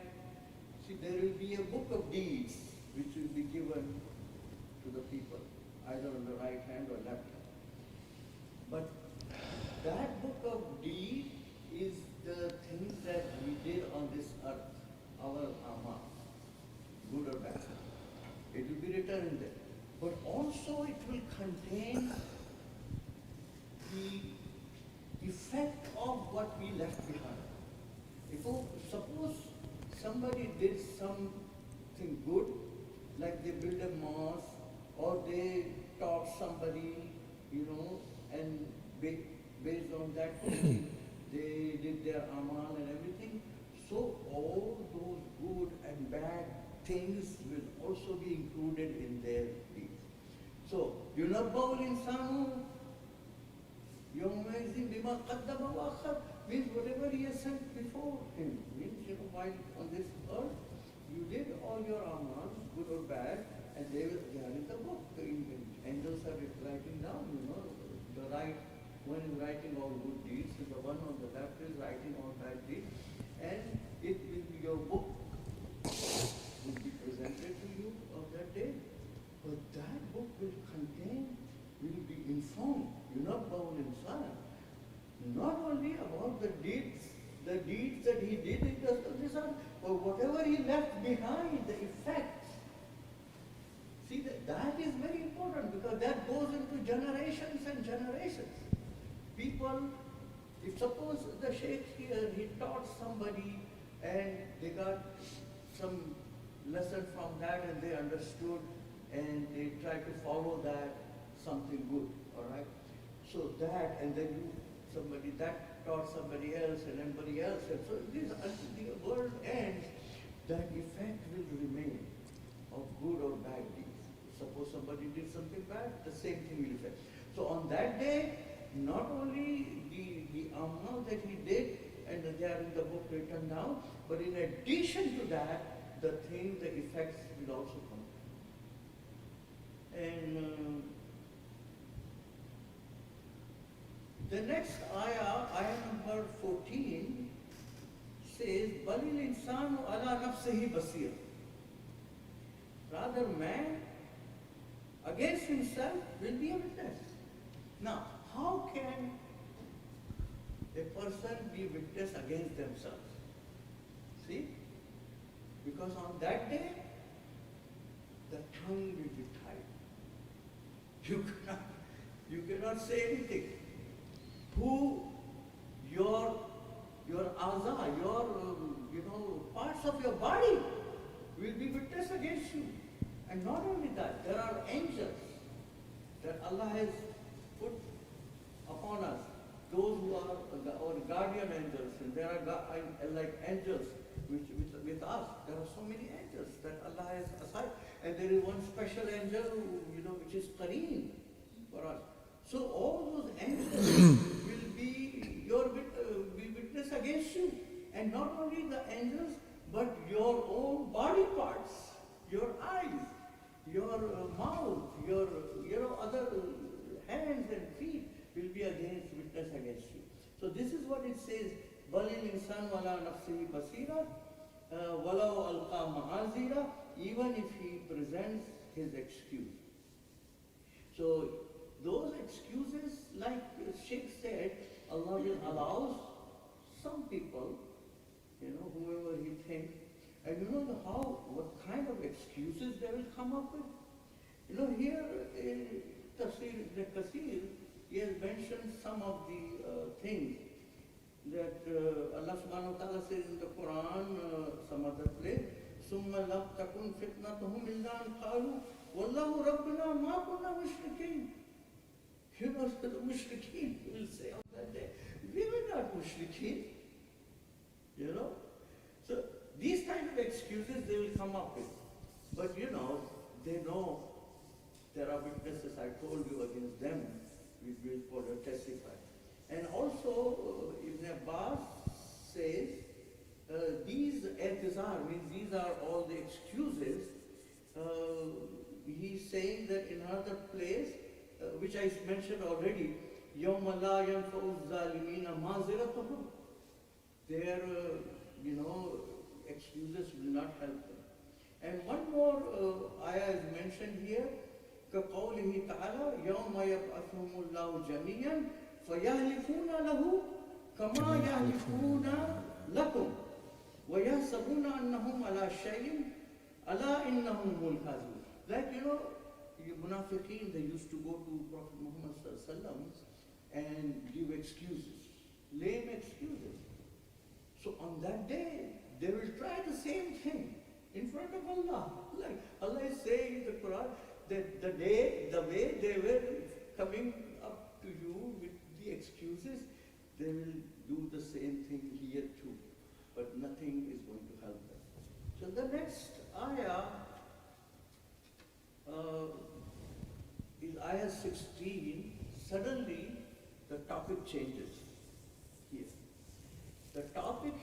there will be a book of deeds which will be given to the people, either on the right hand or left hand. But that book of deeds is the things that we did on this earth, our amal, good or bad. It will be written in there. But also it will contain the effect of what we left behind. Suppose somebody did something good, like they built a mosque, or they taught somebody, and based on that they did their amal and everything. So all those good and bad things will also be included in their deeds. So, يُنَبَّأُ الْإِنسَانُ يَوْمَئِذٍ بِمَا قَدَّمَ وَأَخَّرَ means whatever he has sent before him. Means, while on this earth, you did all your amal, good or bad, and they are in the book. The angels are writing down, the right one is writing all good deeds, and the one on the left is writing all bad deeds. And it will be your book will be presented to you of that day. But that book will be informed, يُنَبَّأُ الْإِنسَانُ, not only about the deeds that he did in this earth, but whatever he left behind, the effects. See, that is very important because that goes into generations and generations. People, if suppose the Sheikh here, he taught somebody and they got some lesson from that and they understood and they tried to follow that, something good, all right? So that, and then somebody that taught somebody else and everybody else, and so this until the world ends, that effect will remain of good or bad deeds. Suppose somebody did something bad, the same thing will affect. So on that day, not only the amal that he did, and they are in the book written down, but in addition to that, the effects will also come. And the next ayah number 14, says, بَلِ الْإِنسَانُ عَلَى نَفْسِهِ بَصِيرٌ. Rather, man against himself will be a witness. Now, how can a person be witness against themselves? See? Because on that day, the tongue will be tied. You cannot say anything. Your aza, your parts of your body will be witness against you. And not only that, there are angels that Allah has put upon us, those who are our guardian angels, and there are like angels with us. There are so many angels that Allah has assigned, and there is one special angel, which is Qareen for us. So all those angels will be witness against you, and not only the angels, but your own body parts, your eyes, your mouth, your other hands and feet will be witness against you. So this is what it says, بَلِ الْإِنسَانُ عَلَى نَفْسِهِ بَصِيرًا وَلَوْ أَلْقَى مَعَاذِيرًا, even if he presents his excuse. So those excuses, like Sheikh said, Allah will allow some people, whoever he thinks, And you know what kind of excuses they will come up with? You know, here in Tafsir Ibn Kathir, he has mentioned some of the things that Allah subhanahu wa ta'ala says in the Quran, some other place, ثُمَّ لَمْ تَكُنْ فِتْنَتُهُمْ إِلَّا أَنْ قَالُوا وَاللَّهُ رَبُّنَا مَا كُنَّا مُشْرِكِينَ. You know, the mushrikeen will say on that day, we were not mushrikeen. You know? So these kind of excuses they will come up with. But you know, they know there are witnesses, I told you, against them, which will testify. And also, Ibn Abbas says, these i'tizar, means these are all the excuses. He's saying that in another place, which I mentioned already, يَوْمَ لَا يَنْفَعُ الظَّالِمِينَ مَعْذِرَتُهُمْ. Their, excuses will not help them. And one more ayah is mentioned here, كَقَوْلِهِ تَعَالَى يَوْمَ يَبْعَثُهُمُ اللَّهُ جَمِيعًا فَيَحْلِفُونَ لَهُ كَمَا يَحْلِفُونَ لَكُمْ وَيَحْسَبُونَ أَنَّهُمْ عَلَى شَيْءٍ أَلَا إِنَّهُمْ هُمُ الْكَاذِبُونَ. Like, the munafiqeen, they used to go to Prophet Muhammad sallallahu alaihi wasallam and give excuses, lame excuses. So on that day, they will try the same thing in front of Allah. Like Allah is saying in the Quran that the way they were coming up to you with the excuses, they will do the same thing here too. But nothing is going to help them. So the next ayah is ayah 16. Suddenly the topic changes here. The topic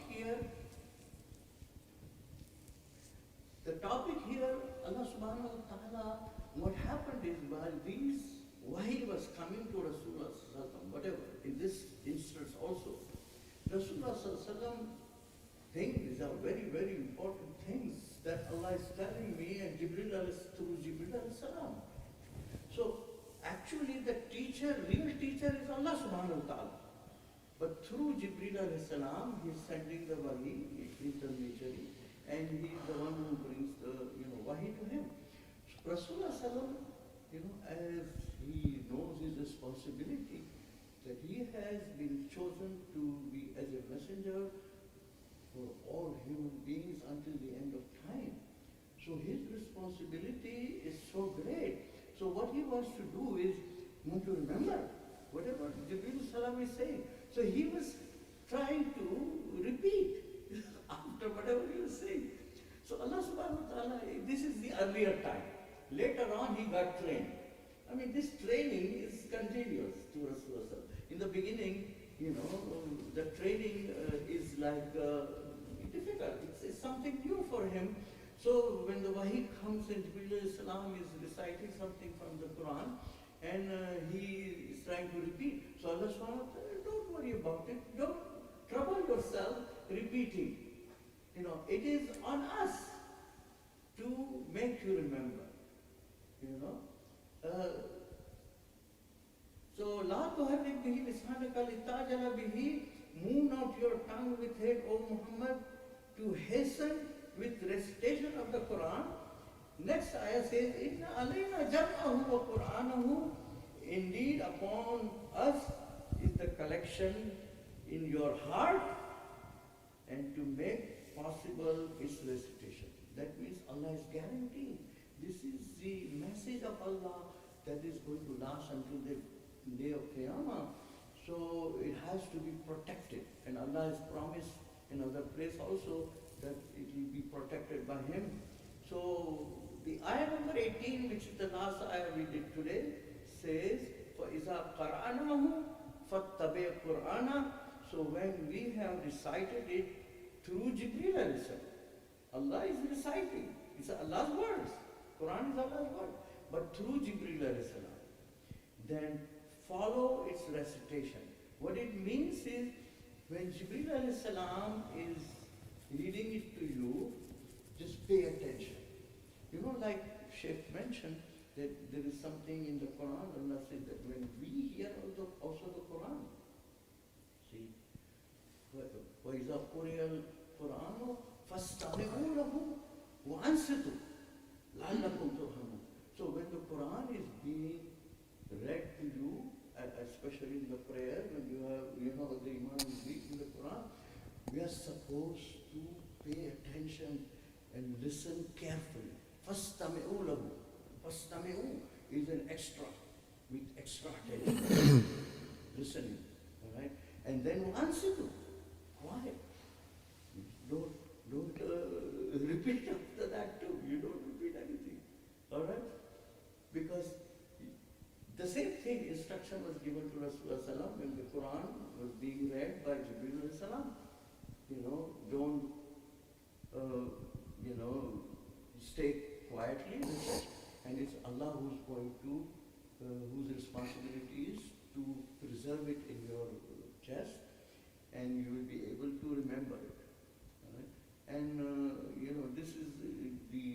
here, Allah subhanahu wa ta'ala, what happened is while these wahi was coming to Rasulullah sallallahu alaihi wasallam, whatever, in this instance also, Rasulullah sallallahu alaihi wasallam think these are very, very important things that Allah is telling me and through Jibril alayhi salam. So actually the real teacher is Allah subhanahu wa ta'ala. But through Jibril alayhi salam, he is sending the wahi, intermediary, and he is the one who brings the wahi to him. So Rasulullah sallam, as he knows his responsibility, that he has been chosen to be as a messenger for all human beings until the end of time. So his responsibility is so great. So what he wants to do is, want to remember whatever Jibril salam is saying. So he was trying to repeat after whatever he was saying. So Allah subhanahu wa ta'ala, this is the earlier time. Later on he got trained. I mean, this training is continuous to Rasulullah. In the beginning, the training is like difficult. It's something new for him. So when the wahi comes and Jibreel salam is reciting something from the Quran and he is trying to repeat. So Allah subhanahu wa ta'ala, don't worry about it. Don't trouble yourself repeating. It is on us to make you remember. So La tuharrik bihi lisanaka litajala bihi, move not your tongue with it, O Muhammad, to hasten with recitation of the Quran. Next ayah says, Inna alayna jam'ahu wa Qur'anahu, indeed upon us is the collection in your heart and to make possible its recitation. That means Allah is guaranteeing. This is the message of Allah that is going to last until the day of Qiyamah. So it has to be protected. And Allah has promised in other place also that it will be protected by Him. So the ayah number 18, which is the last ayah we did today, says, فَإِذَا قَرْأَنَاهُ فَاتَّبِعْ قُرْآنَهُ. So when we have recited it through Jibreel alayhi salam, Allah is reciting. It's Allah's words. Quran is Allah's word. But through Jibreel alayhi salam, then follow its recitation. What it means is, when Jibreel alayhi salam is reading it to you, just pay attention. Like Sheikh mentioned, that there is something in the Quran, Allah said that when we hear also the Quran, see, وَإِذَا قُرِئَ الْقُرْآنُ فَاسْتَمِعُوا لَهُ وَأَنصِتُوا لَعَلَّكُمْ تُرْحَمُونَ. So when the Quran is being read to you, especially in the prayer, when you have, the Imam is reading the Quran, we are supposed to pay attention and listen carefully. فَاسْتَمِعُوا لَهُ. فَاسْتَمِعُوا is an extra, with extra attention, listening, all right? And then وَأَنصِتُوا, quiet. Don't repeat after that too. You don't repeat anything, all right? Because the same thing, instruction was given to Rasulullah when the Quran was being read by Jibreel salam. Don't, stay quietly, and it's Allah who's going to, whose responsibility is to preserve it in your chest, and you will be able to remember it. All right? And, this is the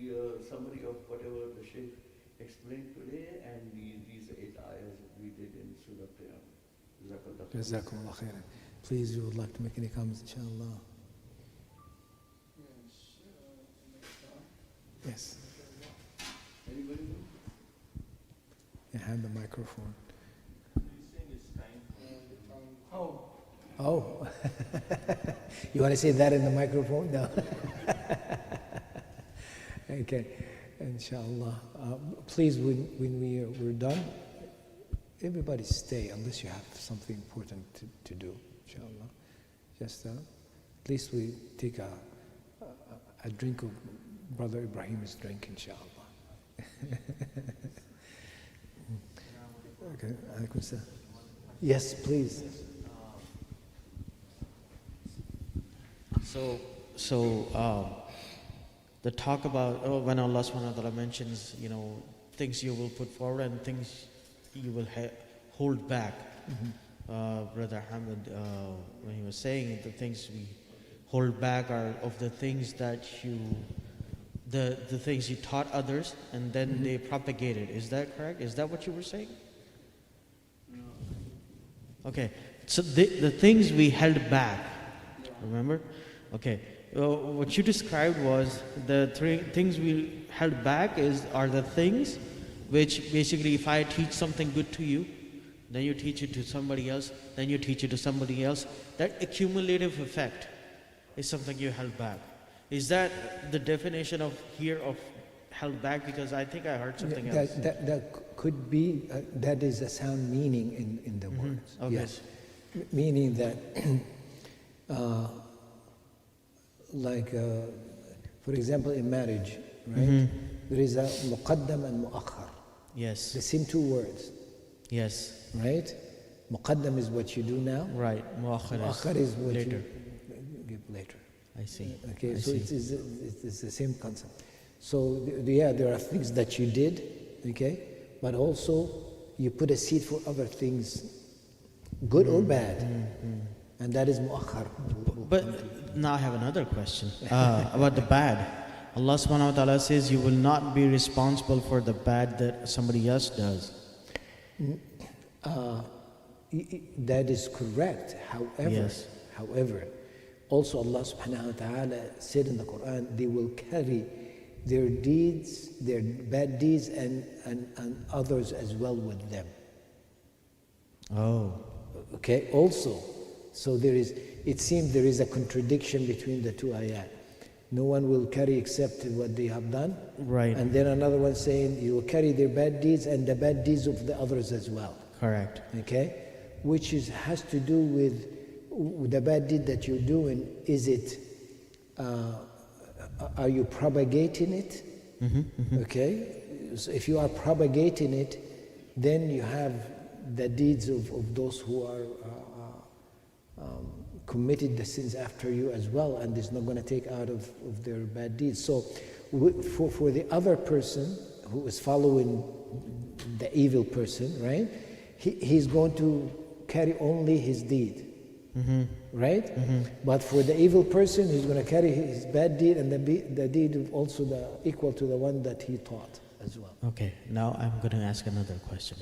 summary of whatever the Shaykh explained today, and these 8 ayahs we did in Surah Qiyamah. Jazakumullah khairan. Please, you would like to make any comments, inshallah? Yes. Anybody? You have the microphone. Oh, Oh, you want to say that in the microphone? No. Okay, inshallah. Please, when we're done, everybody stay unless you have something important to do, inshallah. Just at least we take a drink of Brother Ibrahim's drink, inshallah. Okay, alaikum salam. Yes, please. The talk about when Allah subhanahu wa ta'ala mentions, things you will put forward and things you will hold back. Brother Hamid, when he was saying the things we hold back are of the things that the things you taught others and then they propagated. Is that correct? Is that what you were saying? No. Okay, so the things we held back, remember? Okay, what you described was the three things we held back are the things which basically if I teach something good to you, then you teach it to somebody else, then you teach it to somebody else. That accumulative effect is something you held back. Is that the definition of held back? Because I think I heard something else. That could be, that is a sound meaning in the words. Okay. Yes. Meaning that, for example, in marriage, right? There is a muqaddam and mu'akhar. Yes. The same 2 words, Yes. right? Muqaddam is what you do now. Right. Mu'akhar is what later. you give later. I see. Okay, I so see. it's the same concept. So there are things that you did, okay, but also you put a seed for other things, good or bad, and that is mu'akhar. But now I have another question about the bad. Allah subhanahu wa ta'ala says you will not be responsible for the bad that somebody else does. That is correct. Yes. However, also Allah subhanahu wa ta'ala said in the Quran, they will carry their deeds, their bad deeds and others as well with them. Oh. Okay, also, so it seems there is a contradiction between the 2 ayat. No one will carry except what they have done. Right. And then another one saying you will carry their bad deeds and the bad deeds of the others as well. Correct. Okay? Which has to do with the bad deed that you're doing. Is it, are you propagating it? Okay? So if you are propagating it, then you have the deeds of those who are committed the sins after you as well, and it's not going to take out of their bad deeds. So for the other person who is following the evil person, right, he's going to carry only his deed, right? But for the evil person, he's going to carry his bad deed and the deed of also equal to the one that he taught as well. Okay, now I'm going to ask another question.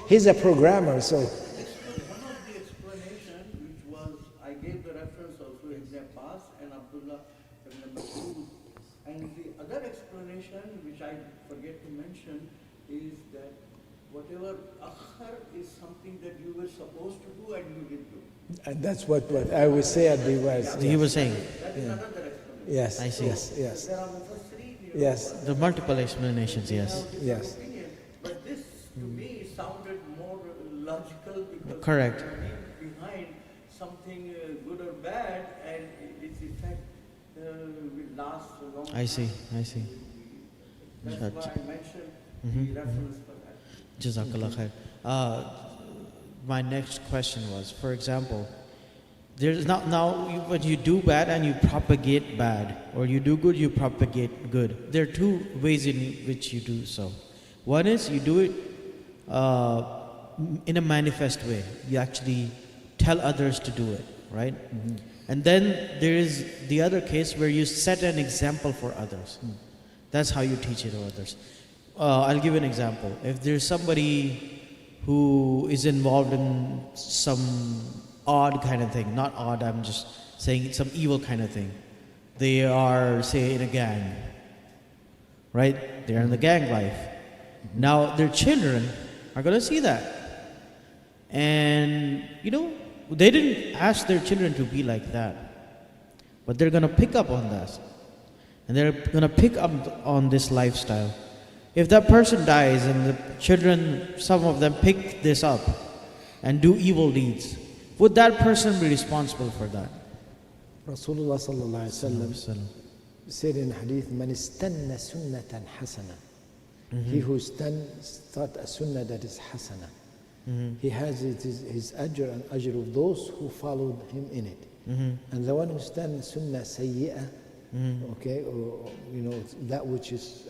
He's a programmer, so... One of the explanation, which was, I gave the reference also Ibn Abbas and Abdullah I forget to mention is that whatever akhar is something that you were supposed to do and you didn't do. And that's what I would say at the was. He was saying, That is another explanation. Yes, I see. yes, yes, There are mufassirin, yes, the multiple explanations, yes. yes. opinion, but this to me sounded more logical because Correct. the meaning behind something good or bad and its effect will last a long time. I see. That's Sure. why I mentioned Mhm, the reference for that. Jazakallah khair. My next question was, for example, there's now when you do bad and you propagate bad, or you do good, you propagate good. There are two ways in which you do so. One is you do it in a manifest way. You actually tell others to do it, right? And then there is the other case where you set an example for others. That's how you teach it to others. I'll give an example. If there's somebody who is involved in some odd kind of thing, not odd, I'm just saying some evil kind of thing. They are, say, in a gang, right? They're in the gang life. Now, their children are going to see that. And, they didn't ask their children to be like that. But they're going to pick up on that. And they're going to pick up on this lifestyle. If that person dies and the children, some of them pick this up and do evil deeds, would that person be responsible for that? Rasulullah sallallahu alaihi wasallam said in hadith, "Man istanna sunnatan hasana." He who start a sunnah that is hasana, he has his ajr and ajr of those who followed him in it. And the one who stands sunnah sayyi'ah, okay, or that which is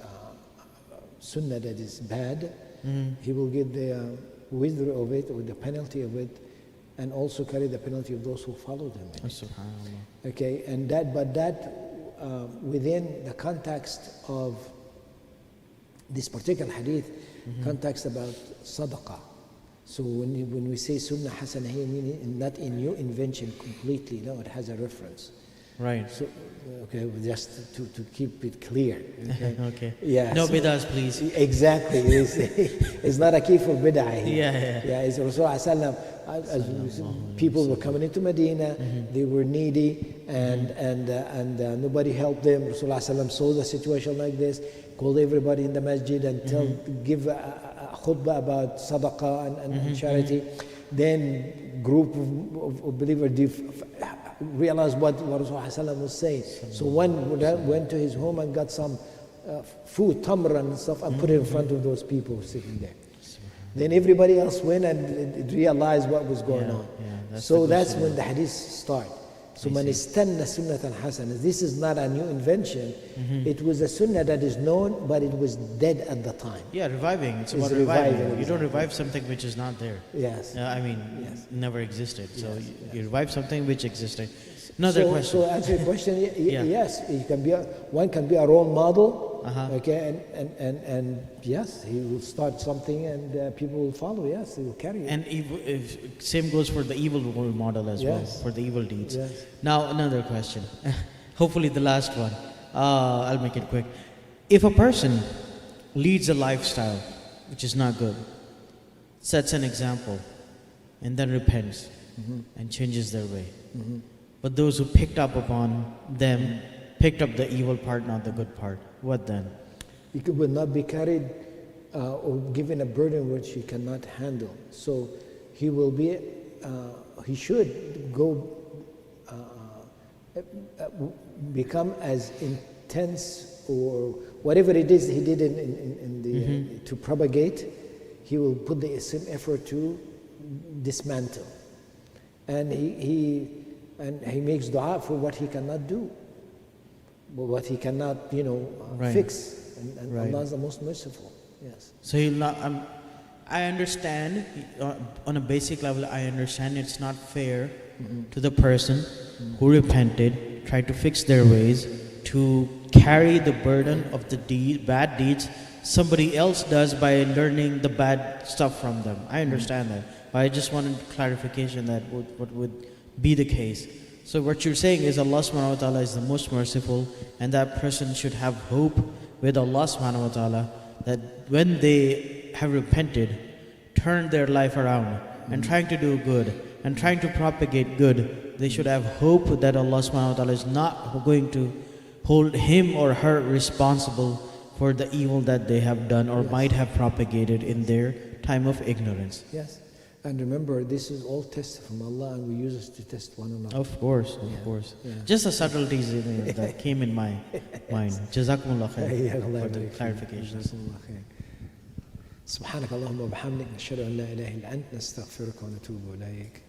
sunnah that is bad, he will get the wizr of it, or the penalty of it, and also carry the penalty of those who followed him in it. SubhanAllah. Okay, and that within the context of this particular hadith, context about sadaqah. So when we say sunnah hasana here, meaning not in your invention completely, no, it has a reference. Right. So, okay, just to keep it clear. Okay. Okay. Yeah. No so- bid'ahs, please. Exactly. It's not a key for bid'ah here. Yeah. Yeah, it's Rasulullah as people were coming into Medina, they were needy, and nobody helped them. Rasulullah saw the situation like this, called everybody in the masjid and give a khutbah about sadaqah and charity. Then group of believers realized what Rasulullah was saying. So one went to his home and got some food, tamr and stuff, and put it in front of those people sitting there. Then everybody else went and realized what was going on. So that's when the hadith start. So man istanna sunnatan hasana. This is not a new invention. It was a sunnah that is known, but it was dead at the time. Yeah, reviving. It's It's about reviving. reviving, You don't exactly. revive something which is not there. Yes. It never existed. So Yes, you revive something which existed. Another question. So answer your question, Yeah. yes, it can be one can be a role model. Uh-huh. And yes, he will start something and people will follow. Yes, he will carry it. And same goes for the evil role model as well, Yes. for the evil deeds. Yes. Now, another question. Hopefully the last one. I'll make it quick. If a person leads a lifestyle which is not good, sets an example, and then repents and changes their way, but those who picked up upon them picked up the evil part, not the good part, what then? He will not be carried or given a burden which he cannot handle. So he will be, he should go become as intense or whatever it is he did in the to propagate. He will put the same effort to dismantle, and he makes dua for what he cannot do, what he cannot Right. fix. And Right. Allah is the most merciful. Yes. So he'll not. I understand on a basic level. I understand it's not fair to the person who repented, tried to fix their ways, to carry the burden of the bad deeds somebody else does by learning the bad stuff from them. I understand that, but I just wanted clarification that what would be the case. So what you're saying is Allah subhanahu wa ta'ala is the most merciful, and that person should have hope with Allah subhanahu wa ta'ala, that when they have repented, turned their life around, and trying to do good, and trying to propagate good, they should have hope that Allah subhanahu wa ta'ala is not going to hold him or her responsible for the evil that they have done or might have propagated in their time of ignorance. Yes. And remember, this is all tested from Allah, and we use it to test one another. Of course. Yeah. Just the subtleties that came in my mind. Jazakumullah khair for the clarifications. سبحانك اللهم وبحمدك نشهد أن لا إله إلا أنت نستغفرك ونتوب إليك